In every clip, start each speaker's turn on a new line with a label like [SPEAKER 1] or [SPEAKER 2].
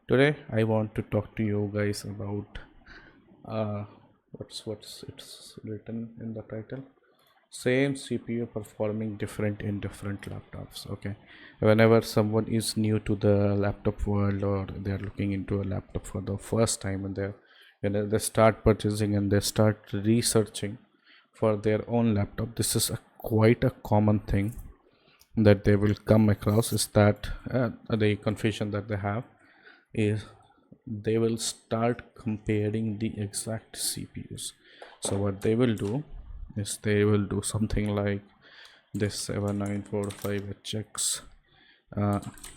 [SPEAKER 1] Today I want to talk to you guys about uh, what's it's written in the title. Same CPU performing different in different laptops. Okay, whenever someone is new to the laptop world or they are looking into a laptop for the first time and they start purchasing and they start researching for their own laptop, this is quite a common thing that they will come across. Is that the confusion that they have is they will start comparing the exact CPUs. So what they will do is they will do something like this 7945HX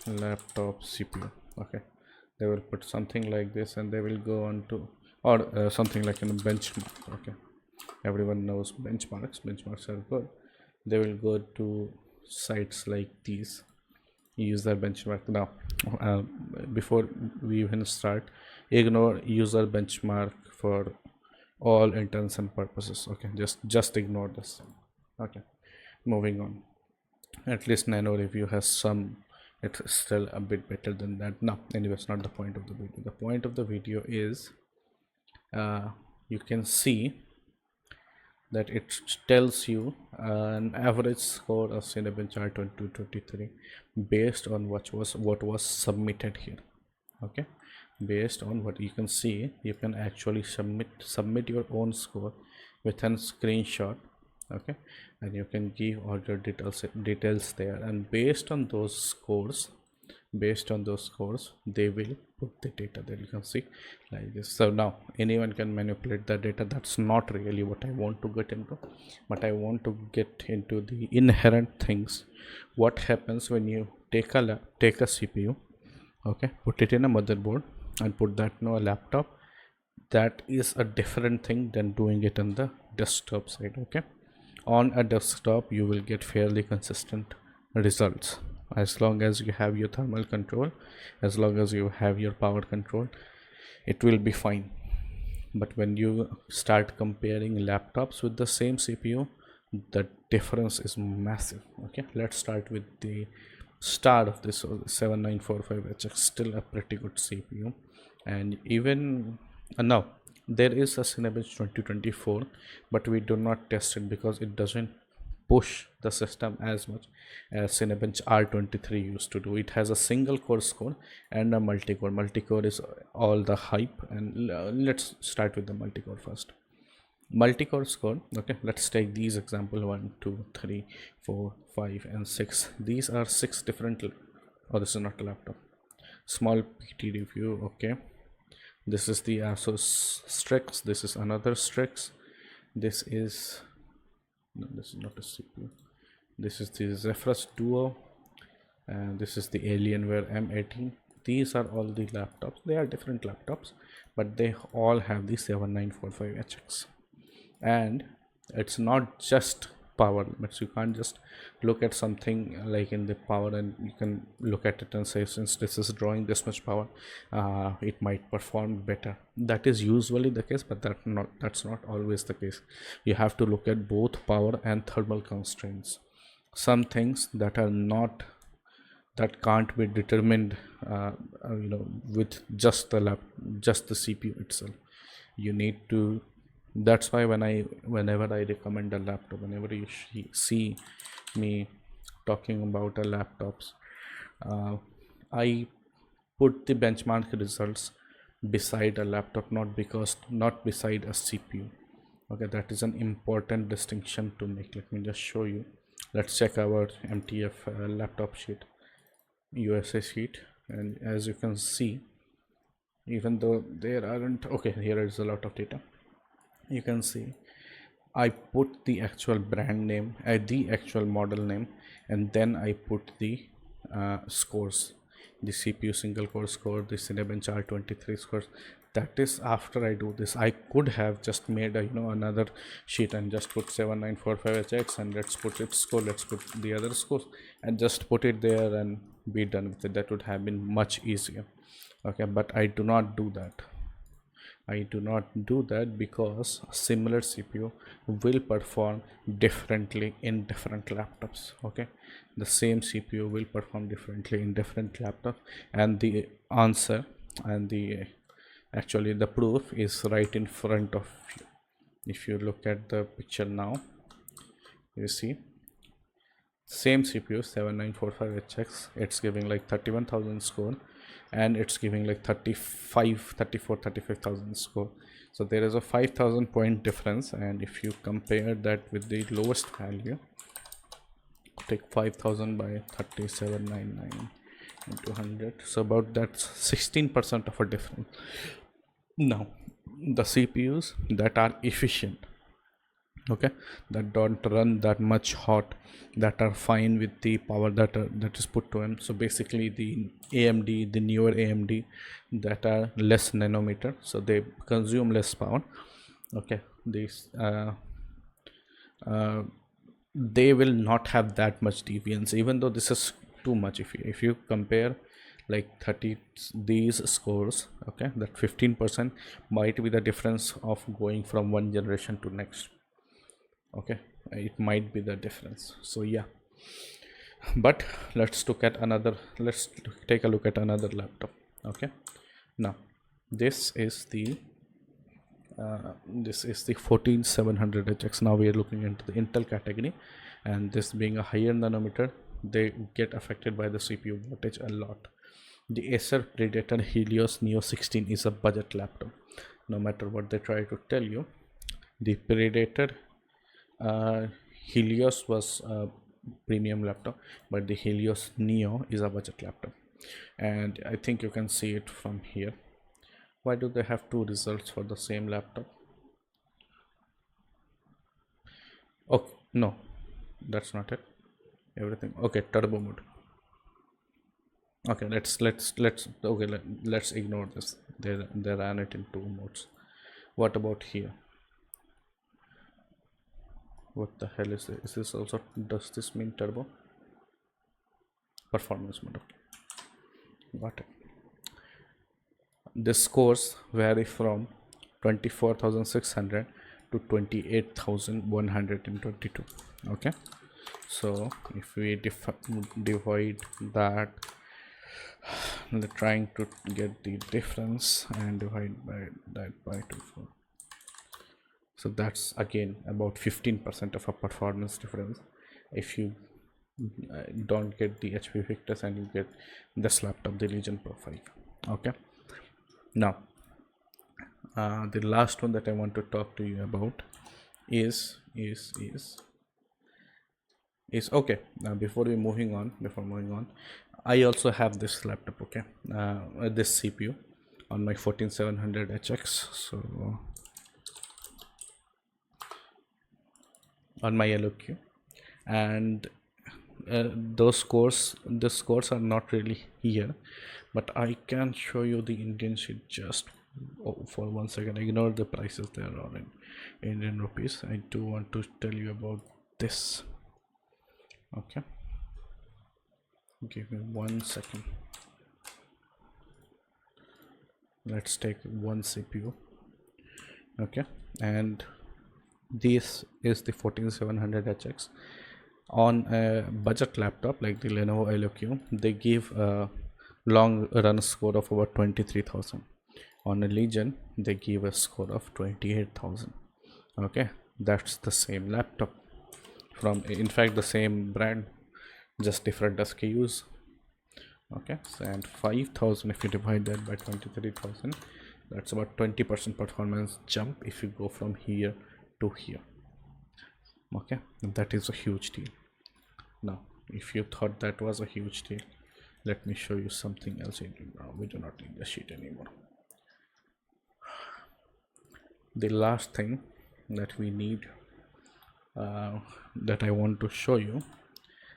[SPEAKER 1] laptop CPU. Okay, they will put something like this and they will go on to or something like in a benchmark. Okay, everyone knows benchmarks are good. They will go to sites like these, user benchmark. Now uh, before we even start, ignore user benchmark for all intents and purposes. Okay, just ignore this. Okay, moving on. At least nano review has some, it's still a bit better than that. No, anyways, not the point of the video. The point of the video is you can see that it tells you an average score of Cinebench R2223 based on what was submitted here. Okay, based on what you can see, you can actually submit your own score with a screenshot. Okay, and you can give all your details there, and based on those scores they will put the data there. You can see like this. So now anyone can manipulate the data. That's not really what I want to get into, but I want to get into the inherent things. What happens when you take a CPU, okay, put it in a motherboard and put that in a laptop? That is a different thing than doing it on the desktop side. Okay, on a desktop you will get fairly consistent results as long as you have your thermal control, as long as you have your power control, it will be fine. But when you start comparing laptops with the same CPU, the difference is massive. Okay, let's start with the start of this. 7945HX still a pretty good CPU, and even now there is a Cinebench 2024, but we do not test it because it doesn't push the system as much as Cinebench R23 used to do. It has a single core score and a multi-core. Multi-core is all the hype, and let's start with the multi-core first. Multi-core score. Okay, let's take these example 1 2 3 4 5 and 6. These are 6 different. Oh, this is not a laptop. Small PT review. Okay, this is the Asus Strix. This is another Strix. This is no, this is not a CPU. This is the Zephyrus Duo, and this is the Alienware M18. These are all the laptops. They are different laptops, but they all have the 7945HX. And it's not just power limits. You can't just look at something like in the power and you can look at it and say, since this is drawing this much power, it might perform better. That is usually the case, but that's not always the case. You have to look at both power and thermal constraints. Some things that are not, that can't be determined with just the CPU itself. You need to, that's why whenever I recommend a laptop, whenever you see me talking about a laptops, I put the benchmark results beside a laptop, not beside a CPU. Okay, that is an important distinction to make. Let me just show you. Let's check our MTF laptop sheet, USA sheet, and as you can see, even though there aren't, okay, here is a lot of data. You can see I put the actual brand name, the actual model name, and then I put the scores, the CPU single core score, the Cinebench R23 scores. That is after I do this. I could have just made a another sheet and just put 7945HX and let's put its score, let's put the other scores and just put it there and be done with it. That would have been much easier. Okay, but I do not do that. I do not do that because similar CPU will perform differently in different laptops. Okay, the same CPU will perform differently in different laptops, and the answer and the actually the proof is right in front of you. If you look at the picture now, you see same CPU 7945HX, it's giving like 31,000 score, and it's giving like 35,000 score. So there is a 5,000 point difference, and if you compare that with the lowest value, take 5,000 by 3799 into 100, so about that's 16% of a difference. Now the CPUs that are efficient, okay, that don't run that much hot, that are fine with the power that is put to them, so basically the AMD, the newer AMD that are less nanometer, so they consume less power, okay, these they will not have that much deviance, even though this is too much. If you compare like 30 these scores, okay, that 15% might be the difference of going from one generation to next, okay, it might be the difference. So yeah, but let's take a look at another laptop. Okay, now this is the 14700HX. Now we are looking into the Intel category, and this being a higher nanometer, they get affected by the CPU voltage a lot. The Acer Predator Helios Neo 16 is a budget laptop. No matter what they try to tell you, the Predator Helios was a premium laptop, but the Helios Neo is a budget laptop, and I think you can see it from here. Why do they have two results for the same laptop? Oh no, that's not it. Everything okay. Turbo mode. Okay, let's let's ignore this. They ran it in two modes. What about here? What the hell is this? Is this also, does this mean turbo? Performance mode. Okay, got it. The scores vary from 24,600 to 28,122. Okay, so if we divide that, trying to get the difference and divide by that by 2, so that's again about 15% of a performance difference if you don't get the HP Victus and you get this laptop, the Legion Pro 5. Okay, now the last one that I want to talk to you about is okay. Now before moving on, I also have this laptop, okay, this CPU on my 14700HX. So on my LOQ, and the scores are not really here, but I can show you the Indian sheet just for 1 second. Ignore the prices, there are in Indian rupees. I do want to tell you about this. Okay, give me 1 second. Let's take one CPU. Okay, and this is the 14700HX on a budget laptop like the Lenovo LOQ. They give a long run score of about 23,000. On a Legion they give a score of 28,000. okay, that's the same laptop from, in fact, the same brand, just different SKUs. okay, so and 5,000, if you divide that by 23,000, that's about 20% performance jump if you go from here to here. Okay, and that is a huge deal. Now if you thought that was a huge deal, let me show you something else. We do not need the sheet anymore. The last thing that we need, that I want to show you,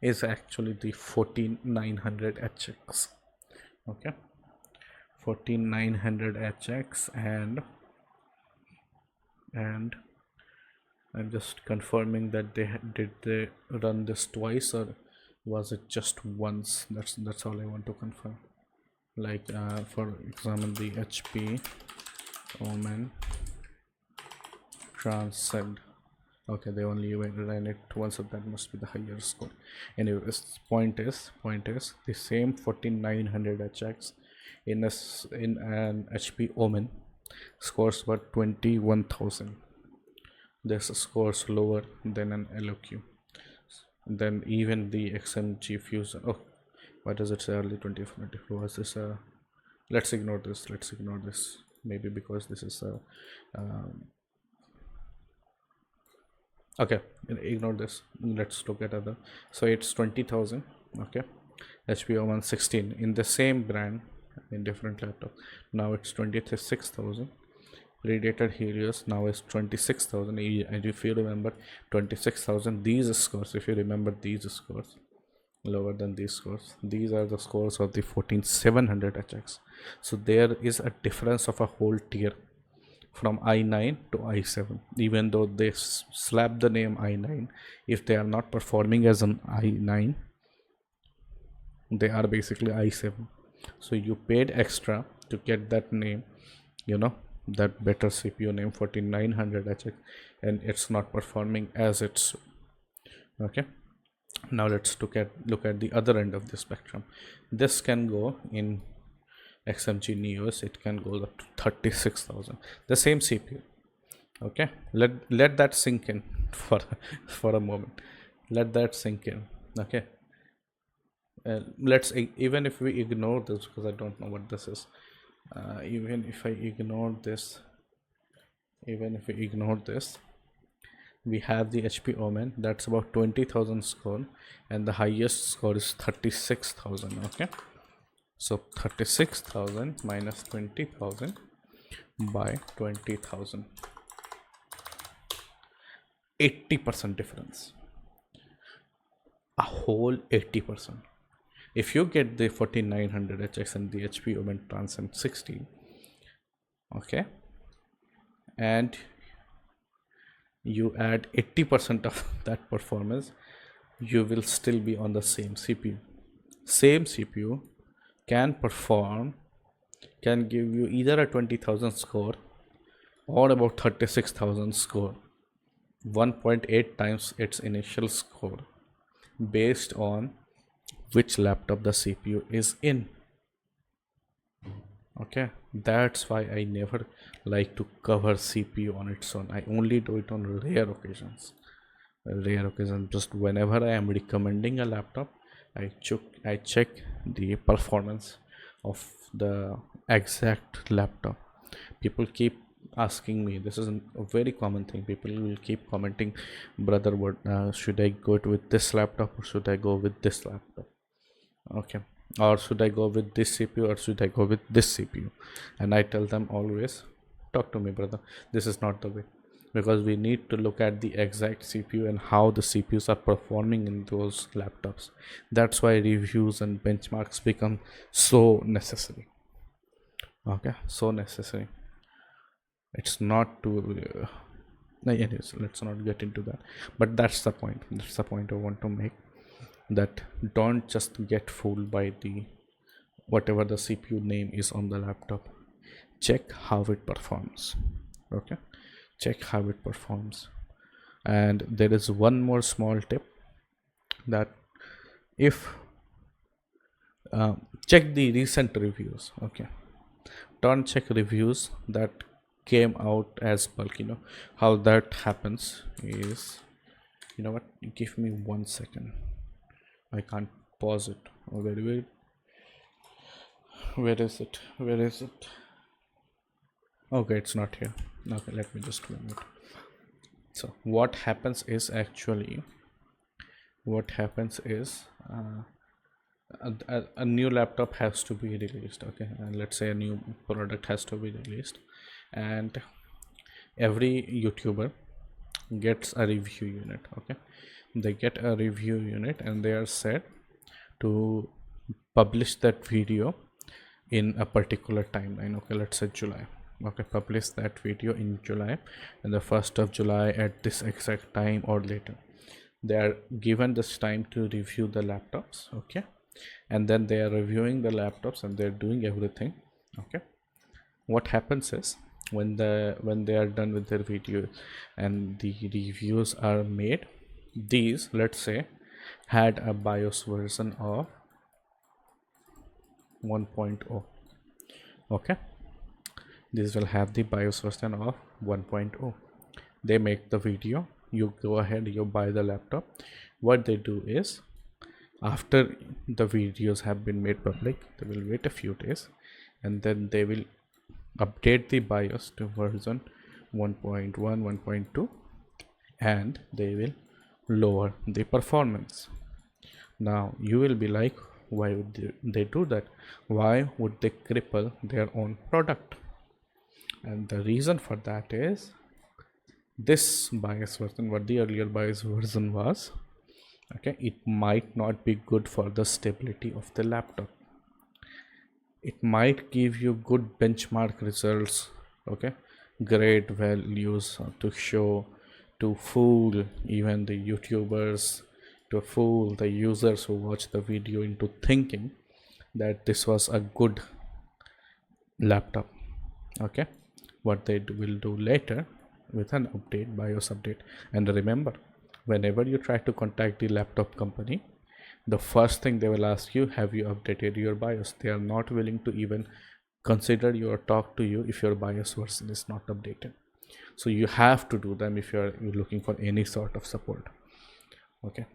[SPEAKER 1] is actually the 14900HX. okay, 14900HX, and I'm just confirming that did they run this twice, or was it just once? That's all I want to confirm. Like for example, the HP Omen Transcend. Okay, they only ran it once, so that must be the higher score. Anyways, point is the same 14900HX in an HP Omen, scores were 21,000. This scores lower than an LOQ. Then even the XMG Fusion. Oh, why does it say early 2024? Was this a? Let's ignore this. Let's ignore this. Maybe because this is a. Okay, ignore this. Let's look at other. So it's 20,000. Okay, HP Omen 16 in the same brand in different laptop. Now it's 26,000. Predator Helios now is 26,000. And if you remember 26,000, these scores, if you remember these scores, lower than these scores, these are the scores of the 14700 HX. So there is a difference of a whole tier from i9 to i7. Even though they slap the name i9, if they are not performing as an i9, they are basically i7. So you paid extra to get that name, you know, that better CPU name 4900 HX, and it's not performing as it's. Okay, now let's look at the other end of the spectrum. This can go in XMG Neos, it can go up to 36,000, the same CPU. Okay, let that sink in for a moment. Let that sink in. Okay, let's, even if we ignore this, because I don't know what this is, even if we ignore this, we have the HP Omen that's about 20,000 score, and the highest score is 36,000. Okay, so 36,000 minus 20,000 by 20,000, 80% difference, a whole 80%. If you get the 4900 HX and the HP Omen Transcend 16, okay, and you add 80% of that performance, you will still be on the same CPU. Same CPU can give you either a 20,000 score or about 36,000 score, 1.8 times its initial score, based on which laptop the CPU is in. Okay, that's why I never like to cover CPU on its own. I only do it on rare occasions. Just whenever I am recommending a laptop, I check the performance of the exact laptop. People keep asking me, this is a very common thing, people will keep commenting, brother, what should I go with this laptop or should I go with this laptop? Okay, or should I go with this CPU or should I go with this CPU? And I tell them always, talk to me, brother, this is not the way, because we need to look at the exact CPU and how the CPUs are performing in those laptops. That's why reviews and benchmarks become so necessary. Okay, so necessary. It's not to anyways, let's not get into that, but that's the point I want to make, that don't just get fooled by the whatever the CPU name is on the laptop. Check how it performs. Okay, check how it performs. And there is one more small tip, that if check the recent reviews. Okay, don't check reviews that came out as bulk. You know how that happens is, you know what, give me 1 second, I can't pause it. Oh, wait, where is it? Okay, it's not here. Okay, let me just move it. So what happens is a new laptop has to be released. Okay, and let's say a new product has to be released, and every YouTuber gets a review unit. Okay, they get a review unit and they are set to publish that video in a particular timeline. Okay, let's say July. Okay, publish that video in July, and the 1st of July at this exact time or later. They are given this time to review the laptops. Okay, and then they are reviewing the laptops and they're doing everything. Okay, what happens is, when they are done with their video and the reviews are made, these, let's say, had a BIOS version of 1.0. Okay, this will have the BIOS version of 1.0. They make the video, you go ahead, you buy the laptop. What they do is, after the videos have been made public, they will wait a few days and then they will update the BIOS to version 1.1, 1.2, and they will lower the performance. Now you will be like, why would they do that? Why would they cripple their own product? And the reason for that is, this BIOS version, what the earlier BIOS version was, okay, it might not be good for the stability of the laptop. It might give you good benchmark results, okay, great values to show, to fool even the YouTubers, to fool the users who watch the video into thinking that this was a good laptop. Okay, what they will do later with an update, BIOS update. And remember, whenever you try to contact the laptop company, the first thing they will ask you, have you updated your BIOS? They are not willing to even consider you or talk to you if your BIOS version is not updated. So you have to do them if you're looking for any sort of support. Okay,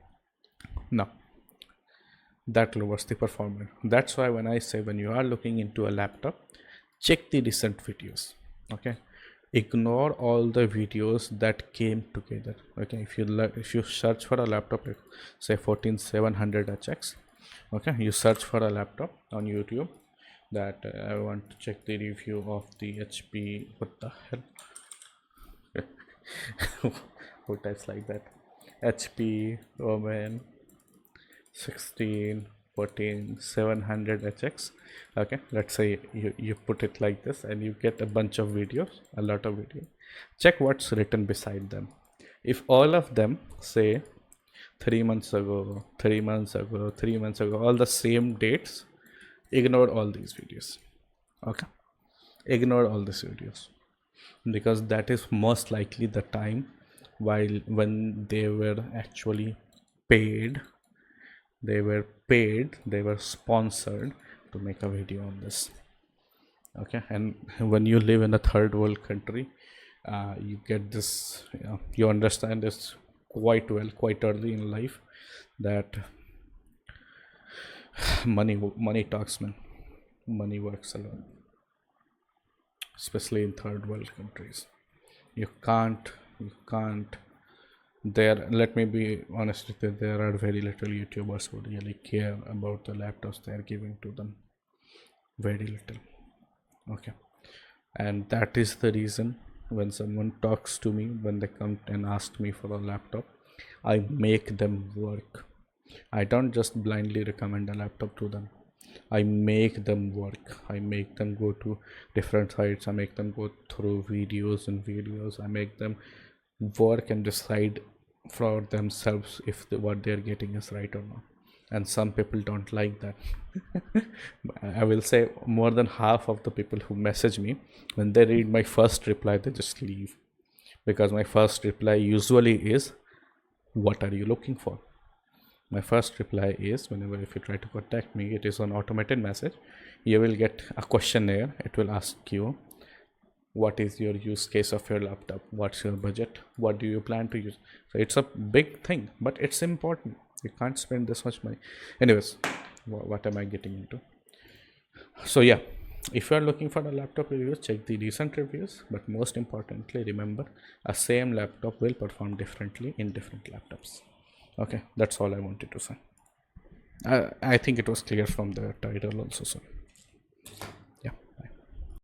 [SPEAKER 1] now that lowers the performance. That's why when I say, when you are looking into a laptop, check the recent videos. Okay, ignore all the videos that came together. Okay, if you search for a laptop, say 14700HX, okay, you search for a laptop on YouTube, that I want to check the review of the HP, what the hell who types like that, HP Omen 14700HX. okay, let's say you put it like this and you get a bunch of videos, a lot of videos. Check what's written beside them. If all of them say 3 months ago, 3 months ago, 3 months ago, all the same dates, ignore all these videos. Okay, ignore all these videos, because that is most likely the time when they were actually paid, they were sponsored to make a video on this. Okay, and when you live in a third world country, you get this, you understand this quite well, quite early in life, that money talks, man. Money works alone, especially in third world countries. You can't there, let me be honest with you, there are very little YouTubers who really care about the laptops they are giving to them. Very little. Okay, and that is the reason when someone talks to me, when they come and ask me for a laptop, I make them work. I don't just blindly recommend a laptop to them. I make them work. I make them go to different sites. I make them go through videos and videos. I make them work and decide for themselves if what they're getting is right or not. And some people don't like that. I will say more than half of the people who message me, when they read my first reply, they just leave, because my first reply usually is, what are you looking for? My first reply is, whenever if you try to contact me, it is an automated message. You will get a questionnaire. It will ask you, what is your use case of your laptop, what's your budget, what do you plan to use. So it's a big thing, but it's important. You can't spend this much money. Anyways, what am I getting into? So yeah, if you are looking for a laptop review, check the recent reviews, but most importantly, remember, a same laptop will perform differently in different laptops. Okay, that's all I wanted to say. I think it was clear from the title also, so